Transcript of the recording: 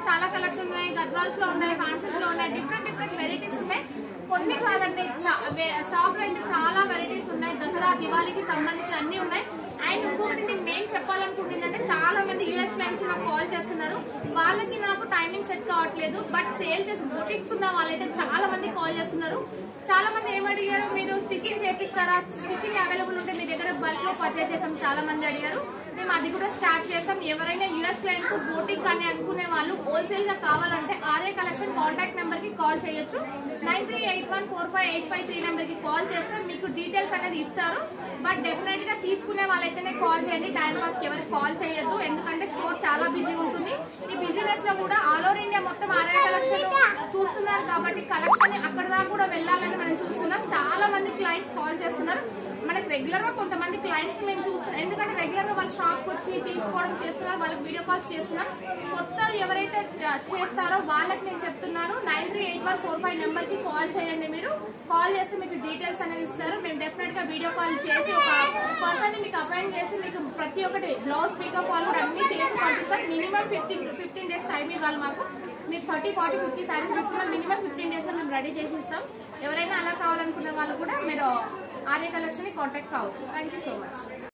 చాలా కలెక్షన్ ఉన్నాయి, గద్వాల్స్ లో ఉన్నాయి, ఫ్యాన్సీస్ లో ఉన్నాయి, డిఫరెంట్ వెరైటీస్ ఉన్నాయి. కొన్ని కాదండి, షాప్ లో అయితే చాలా వెరైటీస్ ఉన్నాయి. దసరా దివాళీకి సంబంధించిన అన్ని ఉన్నాయి. అండ్ ఇంకొకటి నేను మెయిన్ చెప్పాలనుకుంటుంది అంటే చాలా మంది యూఎస్ క్లయింట్స్ నాకు కాల్ చేస్తున్నారు. వాళ్ళకి నాకు టైమింగ్ సెట్ కావట్లేదు. బట్ సేల్ చేసి బుటిక్స్ ఉన్న వాళ్ళైతే చాలా మంది కాల్ చేస్తున్నారు. చాలా మంది ఏమడిగారు, మీరు స్టిచ్చింగ్ చేపిస్తారా, స్టిచ్చింగ్ అవైలబుల్ ఉంటే మీ దగ్గర బల్క్ లో పర్చేజ్ చేసాం చాలా మంది అడిగారు. మేము అది కూడా స్టార్ట్ చేసాం. ఎవరైనా యూఎస్ క్లయింట్స్ బోటిక్ అని అనుకునే వాళ్ళు హోల్సేల్ గా కావాలంటే ఆర్ఏ కలెక్షన్ కాంటాక్ట్ నెంబర్ కి కాల్ చేయొచ్చు. 93814585 నెంబర్ కి కాల్ చేస్తే మీకు డీటెయిల్స్ అనేది ఇస్తారు. బట్ డెఫినెట్ గా తీసుకునే వాళ్ళైతేనే కాల్ చేయండి, టైం పాస్ కి ఎవరికి కాల్ చేయొద్దు. ఎందుకంటే స్టోర్ చాలా బిజీ ఉంటుంది. ఈ బిజినెస్ లో కూడా ఆల్ ఓవర్ ఇండియా మొత్తం ఆర్ఏ కలెక్షన్ చూస్తున్నారు కాబట్టి కలెక్షన్ అక్కడ దాకా కూడా వెళ్ళాలని మనం చూస్తున్నాం. చాలా మంది క్లయింట్స్ కాల్ చేస్తున్నారు. మనకు రెగ్యులర్ గా కొంతమంది క్లయింట్స్ మేము చూస్తున్నాం, ఎందుకంటే రెగ్యులర్ గా వాళ్ళ షాప్ వచ్చి తీసుకోవడం చేస్తున్నారు, వాళ్ళకి వీడియో కాల్స్ చేస్తున్నాం. కొత్త ఎవరైతే చేస్తారో వాళ్ళకి నేను చెప్తున్నాను, 938145 నెంబర్ కి కాల్ చేయండి. మీరు కాల్ చేస్తే మీకు డీటెయిల్స్ అనేది ఇస్తారు. మేము డెఫినెట్ గా వీడియో కాల్ చేసి ఒక పర్సన్ ని మీకు అపాయింట్ చేసి మీకు ప్రతి ఒక్కటి బ్లౌజ్ పికప్ కాల్ కూడా అన్ని చేసి పంపిస్తాం. మినిమం 15 డేస్ టైం ఇవ్వాలి మాకు. మీరు 30, 40, 50 సారీస్ తీసుకున్నా మినిమం 15 డేస్ లో మేము రెడీ చేసి ఇస్తాం. ఎవరైనా అలా కావాలనుకున్న వాళ్ళు కూడా మీరు ఆర్ఏ కలెక్షన్ ని కాంటాక్ట్ కావచ్చు. Thank you so much.